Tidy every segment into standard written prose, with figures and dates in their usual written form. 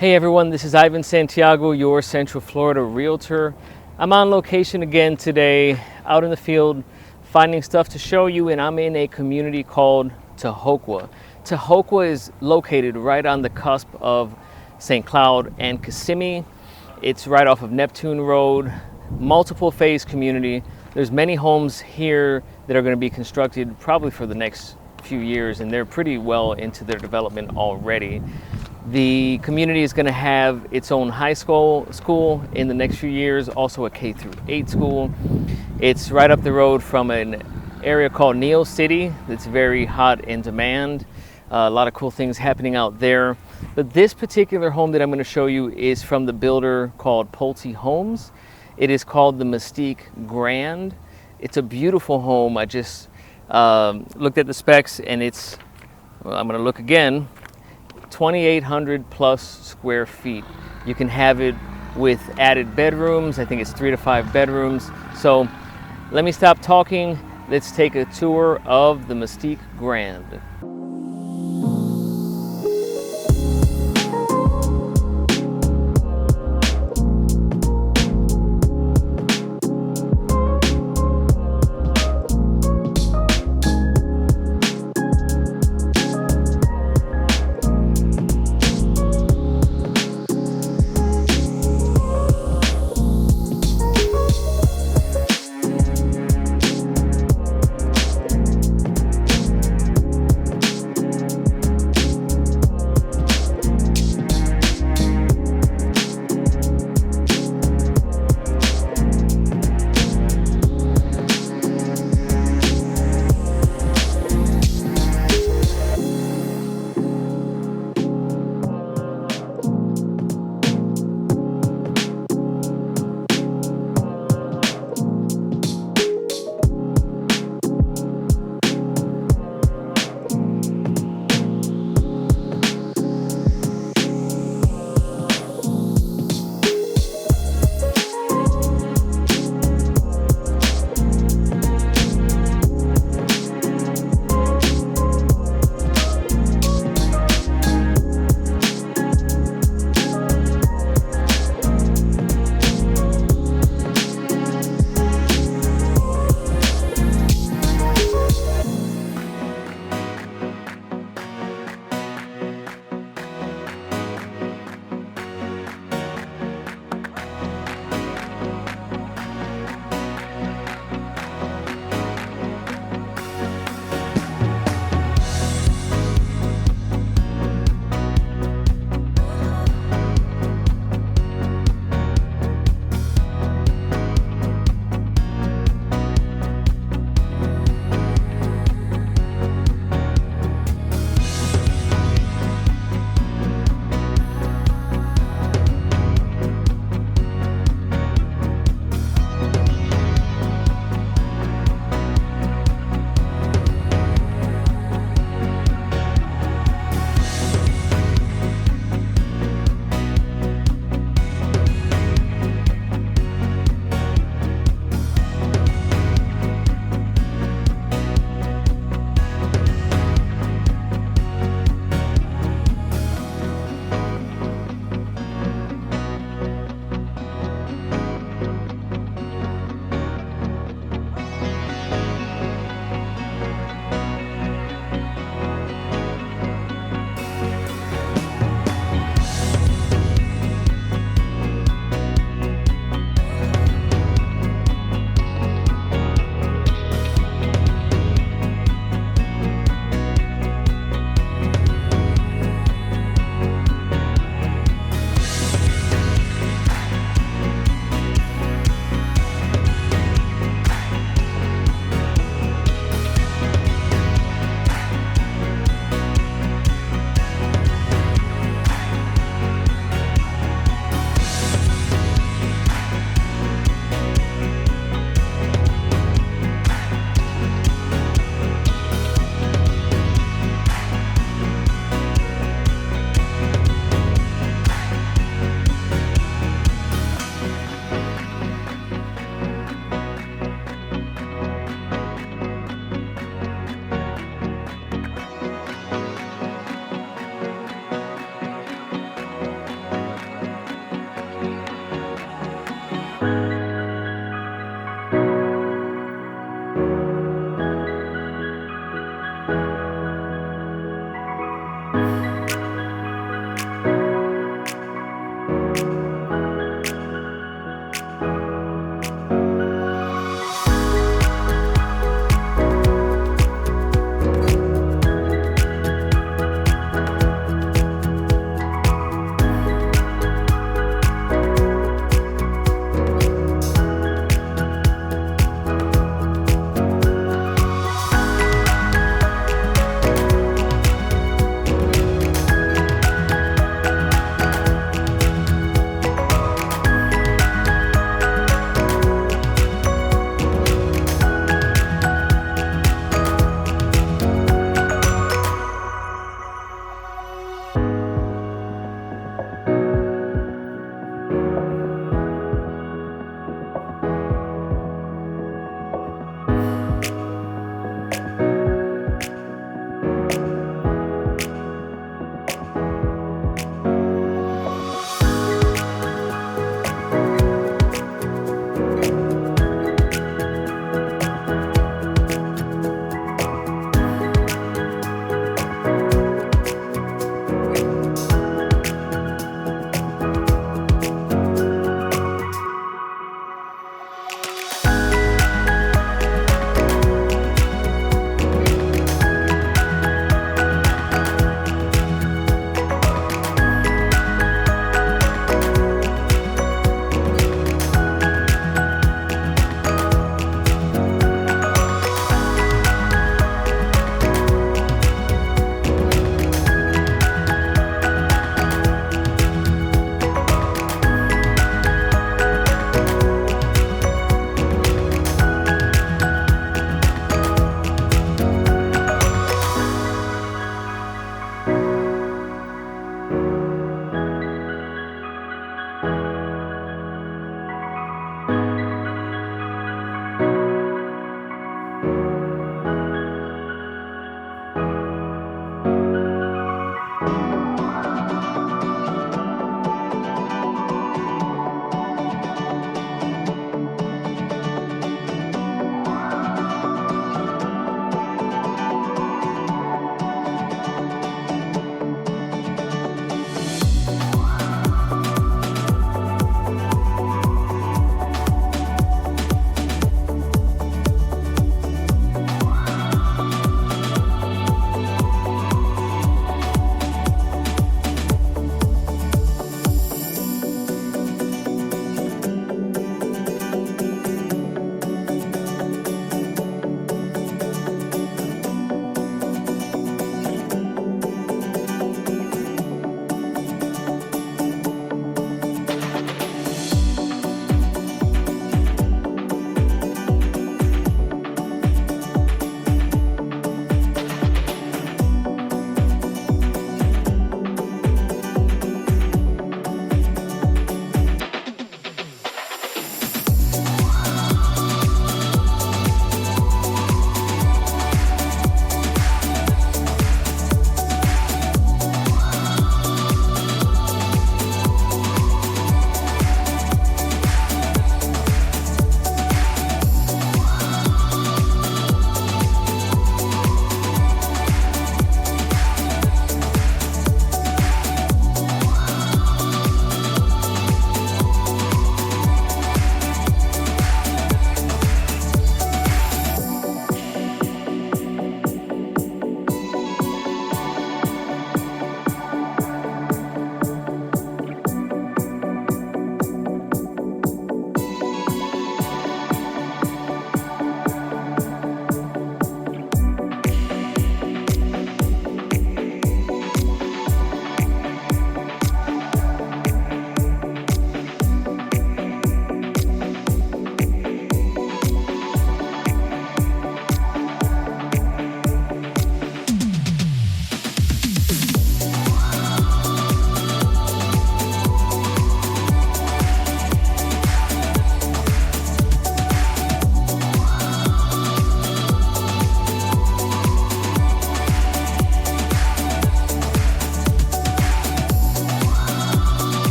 Hey everyone, this is Ivan Santiago, your Central Florida Realtor. I'm on location again today, out in the field, finding stuff to show you, and I'm in a community called Tahoqua. Tahoqua is located right on the cusp of St. Cloud and Kissimmee. It's right off of Neptune Rd, multiple phase community. There's many homes here that are going to be constructed probably for the next few years, and they're pretty well into their development already. The community is going to have its own high school in the next few years, also a K-8 school. It's right up the road from an area called Neo City that's very hot in demand. A lot of cool things happening out there. But this particular home that I'm going to show you is from the builder called Pulte Homes. It is called the Mystique Grand. It's a beautiful home. I just looked at the specs, and it's, well, I'm going to look again. 2,800 plus square feet. You can have it with added bedrooms. I think it's 3 to 5 bedrooms. So let me stop talking. Let's take a tour of the Mystique Grand.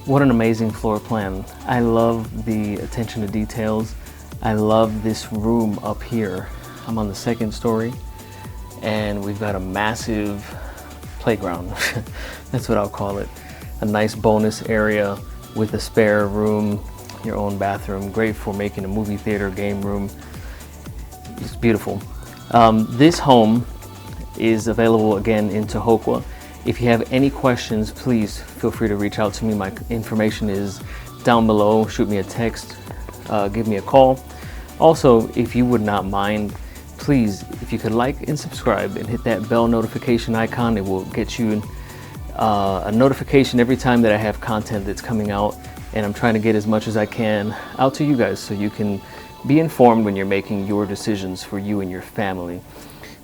What an amazing floor plan. I love the attention to details. I love this room up here. I'm on the second story and we've got a massive playground. That's what I'll call it. A nice bonus area with a spare room, your own bathroom, great for making a movie theater, game room. It's beautiful. This home is available again in Tahoqua. If you have any questions, please feel free to reach out to me. My information is down below. Shoot me a text, give me a call. Also, if you would not mind, please, if you could like and subscribe and hit that bell notification icon, it will get you a notification every time that I have content that's coming out. And I'm trying to get as much as I can out to you guys so you can be informed when you're making your decisions for you and your family.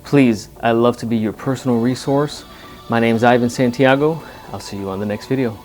Please, I love to be your personal resource. My name is Ivan Santiago. I'll see you on the next video.